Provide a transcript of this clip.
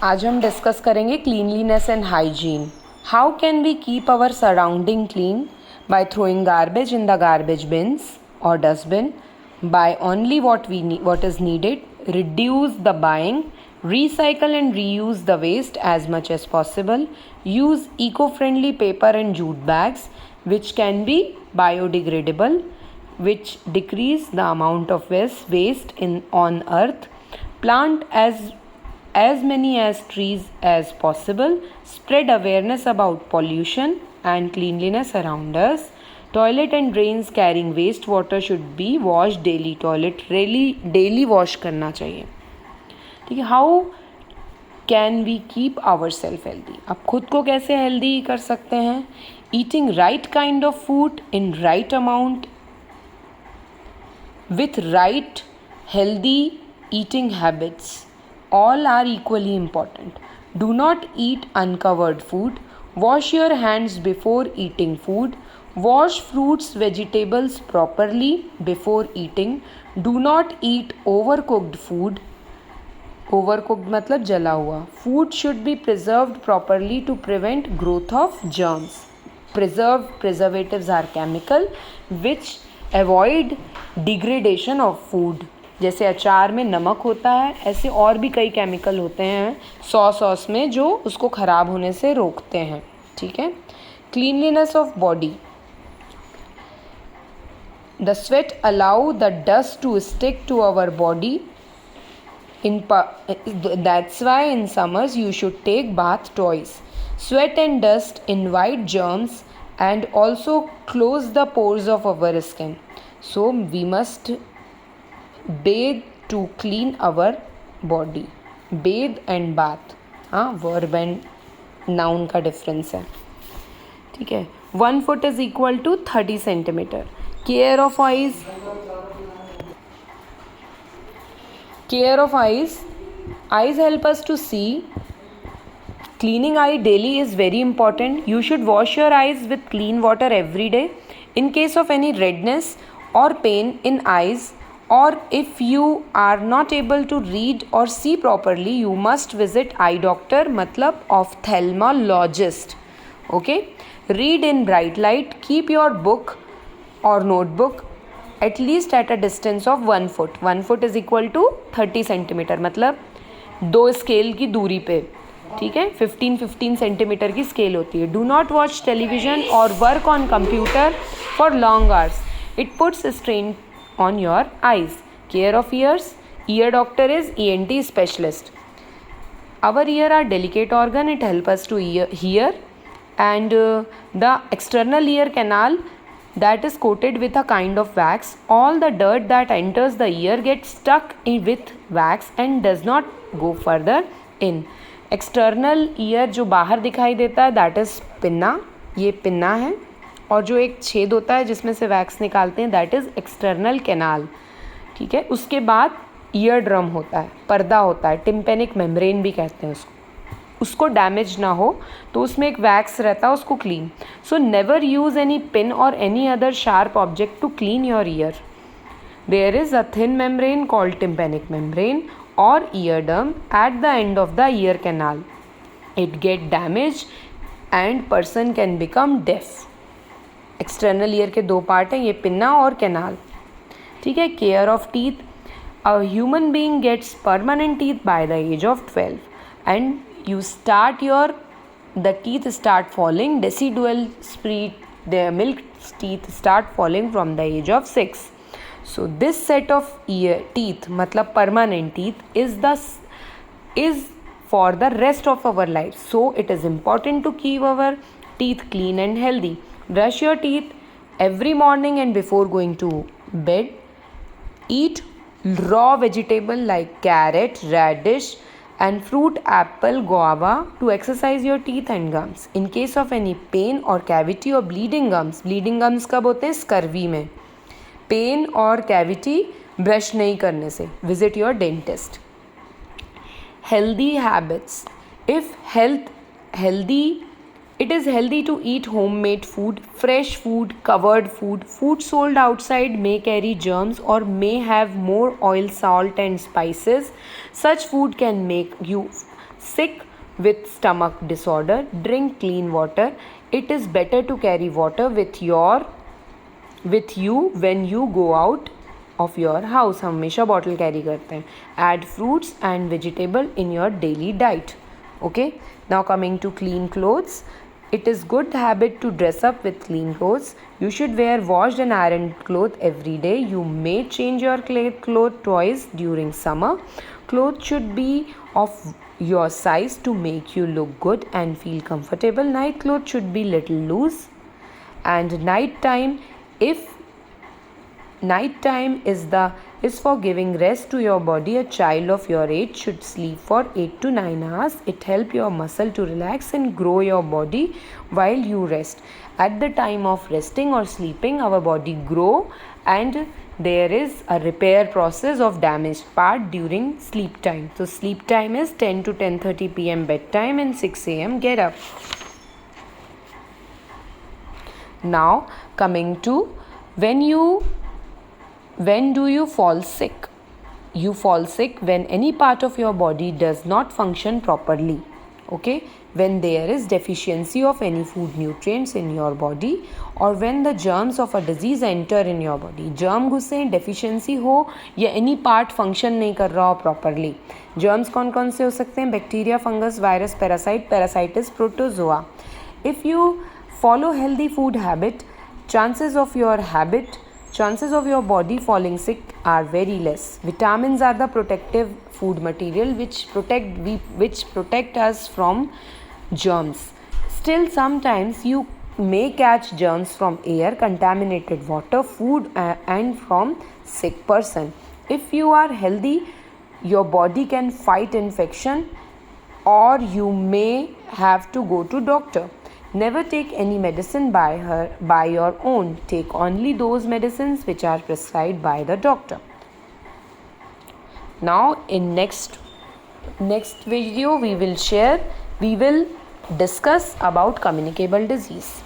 आज हम डिस्कस करेंगे cleanliness and hygiene. How can we keep our surrounding clean? By throwing garbage in the garbage bins or dustbin, buy only what is needed, reduce the buying, recycle and reuse the waste as much as possible, use eco-friendly paper and jute bags which can be biodegradable, which decrease the amount of waste on earth, plant as many as trees as possible, spread awareness about pollution and cleanliness around us. Toilet and drains carrying waste water should be washed daily. Toilet daily wash करना चाहिए. ठीक है. How can we keep our self healthy? अब खुद को कैसे healthy कर सकते हैं? Eating right kind of food in right amount with right healthy eating habits, all are equally important. Do not eat uncovered food. Wash your hands before eating food. Wash fruits vegetables properly before eating. Do not eat overcooked food. Overcooked मतलब जला हुआ. Food should be preserved properly to prevent growth of germs. Preservatives are chemical which avoid degradation of food. जैसे अचार में नमक होता है, ऐसे और भी कई केमिकल होते हैं सॉस में जो उसको ख़राब होने से रोकते हैं. ठीक है. Cleanliness of body. The sweat allow the dust to stick to our body. That's why in summers you should take bath twice. Sweat and dust invite germs and also close the pores of our skin. So we must bathe to clean our body. Bathe and bath, verb and noun का difference है. ठीक है. 1 foot is equal to 30 centimeter. Care of eyes. Care of eyes. Eyes help us to see. Cleaning eye daily is very important. You should wash your eyes with clean water every day. In case of any redness or pain in eyes, or if you are not able to read or see properly, you must visit eye doctor, मतलब ophthalmologist. Okay? Read in bright light. Keep your book or notebook at least at a distance of 1 foot. 1 foot is equal to 30 centimeter. मतलब 2 scale की दूरी पे. ठीक है. 15 centimetre की scale होती है. डू नॉट वॉच टेलीविजन और work on computer for long hours. It puts strain on your eyes. Care of ears. Ear doctor is ENT specialist. Our ear are delicate organ. It help us to hear and the external ear canal that is coated with a kind of wax. All the dirt that enters the ear gets stuck in with wax and does not go further in. External ear जो बाहर दिखाई देता है that is pinna. ये pinna है. और जो एक छेद होता है जिसमें से वैक्स निकालते हैं दैट इज़ एक्सटर्नल कैनाल. ठीक है. उसके बाद ईयर ड्रम होता है, पर्दा होता है, टिम्पेनिक मेम्ब्रेन भी कहते हैं उसको डैमेज ना हो तो उसमें एक वैक्स रहता है, उसको clean. So never use any pin और any other sharp object to clean your ear. There is a thin membrane called tympanic membrane or eardrum at the end of the ear canal. It get damaged and person can become deaf. External ear के 2 part हैं, ये pinna और canal. ठीक है. Care of teeth. A human being gets permanent teeth by the age of 12 and the teeth start falling. Decidual spread, the milk teeth start falling from the age of 6. So this set of teeth मतलब permanent teeth is for the rest of our life. So it is important to keep our teeth clean and healthy. Brush your teeth every morning and before going to bed. Eat raw vegetable like carrot, radish and fruit, apple, guava to exercise your teeth and gums. In case of any pain or cavity or bleeding gums कब होते हैं? Scurvy में. Pen और cavity brush नहीं करने से. Visit your dentist. Healthy habits. If healthy It is healthy to eat homemade food, fresh food, covered food. Food sold outside may carry germs or may have more oil, salt and spices. Such food can make you sick with stomach disorder, drink clean water. It is better to carry water with you when you go out of your house. हम हमेशा bottle carry करते हैं. Add fruits and vegetable in your daily diet. Okay, now coming to clean clothes. It is good habit to dress up with clean clothes. You should wear washed and ironed clothes every day. You may change your clothes twice during summer. Clothes should be of your size to make you look good and feel comfortable. Night clothes should be little loose. And nighttime is for giving rest to your body. A child of your age should sleep for 8 to 9 hours. It helps your muscle to relax and grow your body while you rest. At the time of resting or sleeping, our body grow and there is a repair process of damaged part during sleep time. So sleep time is 10 to 10:30 p.m. bedtime and 6 a.m. get up. Now coming to when do you fall sick? You fall sick when any part of your body does not function properly. Okay, when there is deficiency of any food nutrients in your body or when the germs of a disease enter in your body. germ घुसे, deficiency हो या any part function नहीं कर रहा हो properly. germs कौन कौन से हो सकते हैं? Bacteria, fungus, virus, parasite. Parasite is protozoa. If you follow healthy food habit, chances of your body falling sick are very less. Vitamins are the protective food material which protect us from germs. Still, sometimes you may catch germs from air, contaminated water, food, and from sick person. If you are healthy, your body can fight infection, or you may have to go to doctor. Never take any medicine by your own. Take only those medicines which are prescribed by the doctor. Now in next video we will discuss about communicable disease.